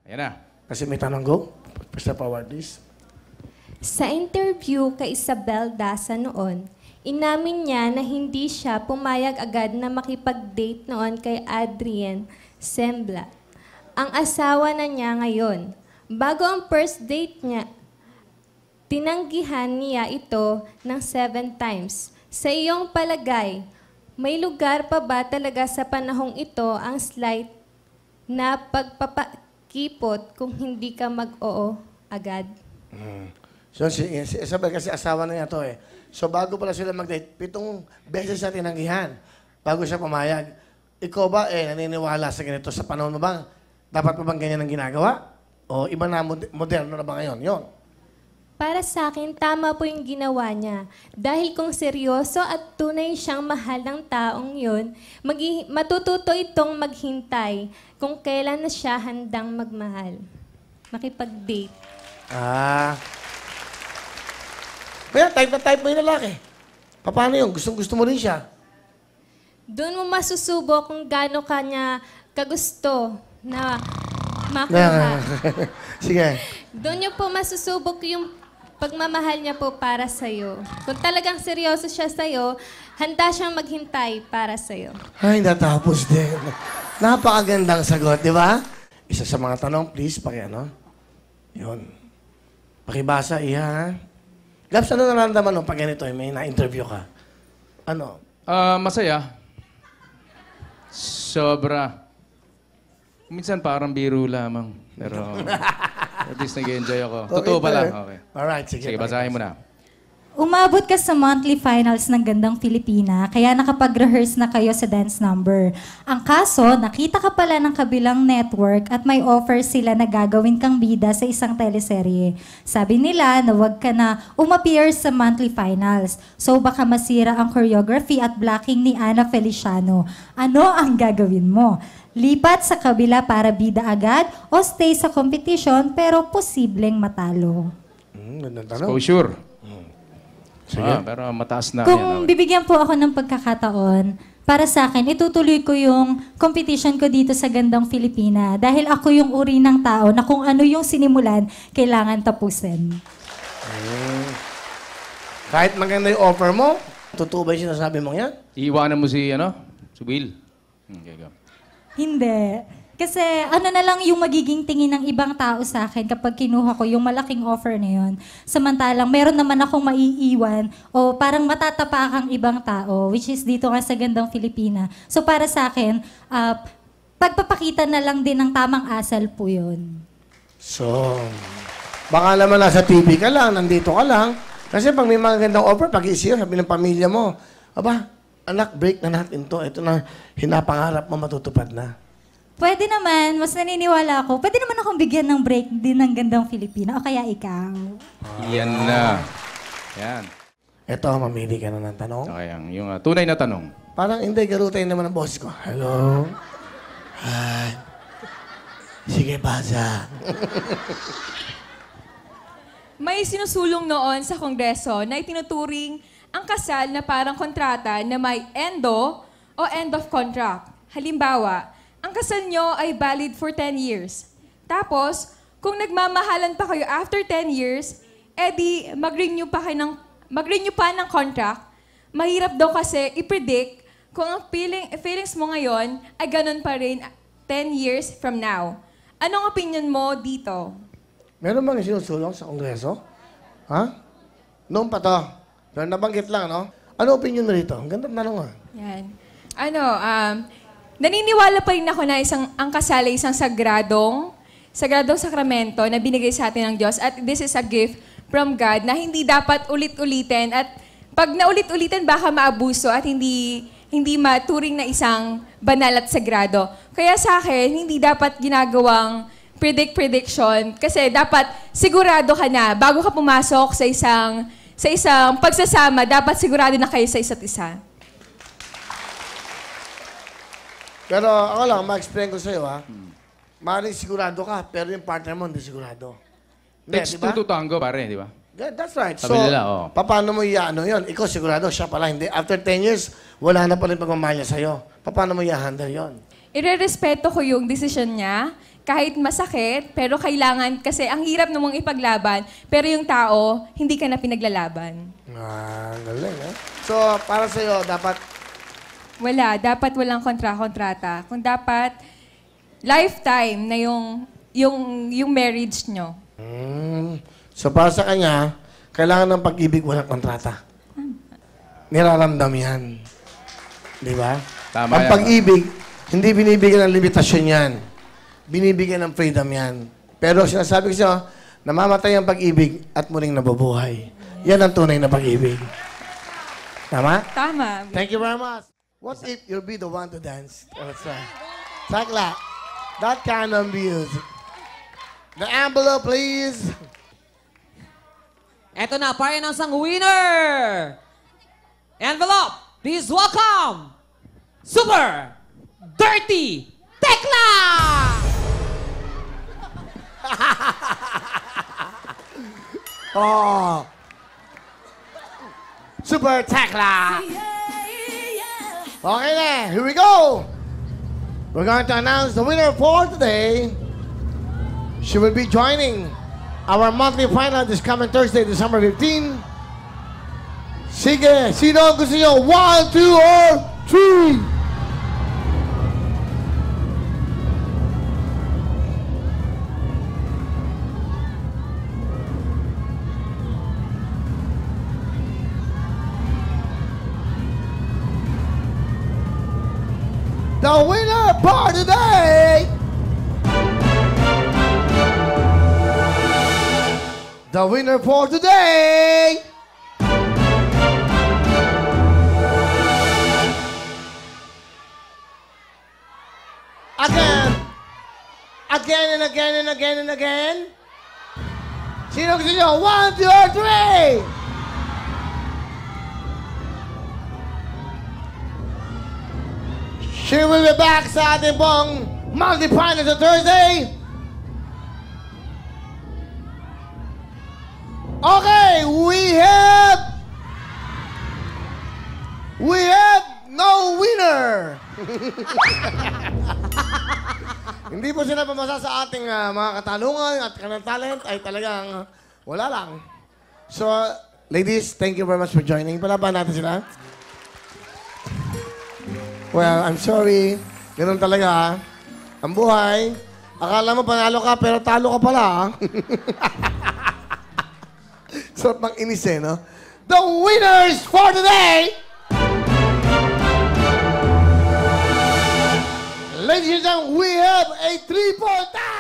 Ayan na. Kasi may tanong go. Step forward, please. Sa interview kay Isabel Daza noon, inamin niya na hindi siya pumayag agad na makipag-date noon kay Adrian Sembla, ang asawa na niya ngayon. Bago ang first date niya, tinanggihan niya ito ng 7 times. Sa iyong palagay, may lugar pa ba talaga sa panahong ito ang slight na pagpapakipot kung hindi ka mag-oo agad? So, si Isabel kasi asawa na niya to eh. So, bago pala sila mag-date, 7 beses siya tinanggihan bago siya pumayag. Ikaw ba naniniwala sa ganito sa panahon mo ba? Dapat pa bang ganyan ang ginagawa? O iba na, moderno na ba ngayon? Yon. Para sa akin, tama po yung ginawa niya. Dahil kung seryoso at tunay siyang mahal ng taong yun, matututo itong maghintay kung kailan na siya handang magmahal. Makipag-date. Kaya type na type mo yung lalaki. Paano yun? Gustong-gusto mo rin siya. Doon mo masusubo kung gaano ka niya kagusto na makuha. Sige. Doon niyo po masusubok yung pagmamahal niya po para sa'yo. Kung talagang seryoso siya sa'yo, handa siyang maghintay para sa'yo. Ay, natapos din. Napakagandang sagot, di ba? Isa sa mga tanong, please, ano? Yun. Pakibasa, iya. Gabs, ano nararamdaman mo pag ganito, may na-interview ka? Ano? Masaya. Sobra. Minsan parang biro lamang. Pero at least nag-enjoy ako. Totoo pala. Okay. Alright, sige. Sige, basahin mo na. Umabot ka sa monthly finals ng Gandang Filipina, kaya nakapag-rehearse na kayo sa dance number. Ang kaso, nakita ka pala ng kabilang network at may offer sila na gagawin kang bida sa isang teleserye. Sabi nila na wag ka na umappear sa monthly finals. So baka masira ang choreography at blocking ni Ana Feliciano. Ano ang gagawin mo? Lipat sa kabila para bida agad o stay sa competition pero posibleng matalo? Gandang tanong. Exposure. Sige. Pero mataas na. Kung bibigyan po ako ng pagkakataon, para sa akin, itutuloy ko yung competition ko dito sa Gandang Filipina dahil ako yung uri ng tao na kung ano yung sinimulan, kailangan tapusin. Kahit maganda yung offer mo, totoo ba yung sinasabi mo yan? Iiwanan mo si Will. Okay, go. Hindi. Kasi ano na lang yung magiging tingin ng ibang tao sa akin kapag kinuha ko yung malaking offer na yun. Samantalang meron naman akong maiiwan o parang matatapakang ibang tao, which is dito nga sa Gandang Filipina. So para sa akin, pagpapakita na lang din ng tamang asal po yun. So, baka naman nasa TV ka lang, nandito ka lang. Kasi pag may mga gandang offer, pag-iisiyo, sabi ng pamilya mo, aba, anak, break na natin to. Ito na, hinapangarap mo, matutupad na. Pwede naman, mas naniniwala ako. Pwede naman akong bigyan ng break din ng Gandang Filipina. O kaya ikaw. Yan na. Yan. Ito, mamili ka na ng tanong. Okay, yung tunay na tanong. Parang hindi, garutin naman ang boss ko. Hello? Hi. Sige, basa. May sinusulong noon sa Kongreso na itinuturing ang kasal na parang kontrata na may endo o end of contract. Halimbawa, ang kasal nyo ay valid for 10 years. Tapos, kung nagmamahalan pa kayo after 10 years, edi mag-renew pa ng contract. Mahirap daw kasi i-predict kung ang feelings mo ngayon ay ganun pa rin 10 years from now. Anong opinion mo dito? Meron bang sinusulong sa Kongreso? Ha? Noon pa to. Pero nabanggit lang, no? Ano opinion mo dito? Ang ganda ng tanong, ha? Yan. Naniniwala pa rin ako na ang kasal ay isang sagradong sakramento na binigay sa atin ng Diyos. At this is a gift from God na hindi dapat ulit-ulitin. At pag naulit-ulitin, baka maabuso at hindi maturing na isang banal at sagrado. Kaya sa akin, hindi dapat ginagawang prediction kasi dapat sigurado ka na bago ka pumasok sa isang pagsasama, dapat sigurado na kayo sa isa't isa. Pero ako lang, ma-explain ko sa'yo, ha? Maaaring sigurado ka, pero yung partner mo hindi sigurado. Takes two to tango, pare, di ba? Yeah, that's right. Sabi nila, oo. paano mo i-ano yun? Ikaw sigurado, siya pala hindi. After 10 years, wala na pa rin pagmamahal niya sa'yo. Paano mo i-handle yun? Irerespeto ko yung desisyon niya kahit masakit, pero kailangan, kasi ang hirap namang ipaglaban, pero yung tao, hindi ka na pinaglalaban. Galing, eh. So, para sa'yo, dapat Dapat walang kontrata. Kung dapat, lifetime na yung marriage nyo. So, para sa kanya, kailangan ng pag-ibig walang kontrata. Niraramdam yan. Di ba? Tama Ang yan. pag-ibig, hindi binibigyan ng limitasyon yan. Binibigyan ng freedom yan. Pero sinasabi ko sa'yo, namamatay ang pag-ibig at muling nabubuhay. Yan ang tunay na pag-ibig. Tama? Tama. Thank you very much. What if you'll be the one to dance? That's right. Sakla, that kind of music. The envelope, please. Eto na, para ng isang winner! Envelope, please welcome! Super Dirty Tekla! Oh. Super Tekla. Okay then, here we go. We're going to announce the winner for today. She will be joining our monthly final this coming Thursday, December 15. Sige, sino ang gusto nyo? 1, 2, or 3? The winner for today. The winner for today. Again. Again and again and again and again. Sino gusto nyo? 1, 2, or 3? She will be back sa ating pong multi-final sa Thursday. Okay, we have no winner. Hindi po sila pumasa sa ating mga katanungan at kanang talent ay talagang wala lang. So, ladies, thank you very much for joining. Palaban natin sila. Well, I'm sorry. Ganun talaga, ang buhay. Akala mo panalo ka, pero talo ka pala, Sarap mang inis, eh, no? The winners for today! Ladies and gentlemen, we have a 3-point tie!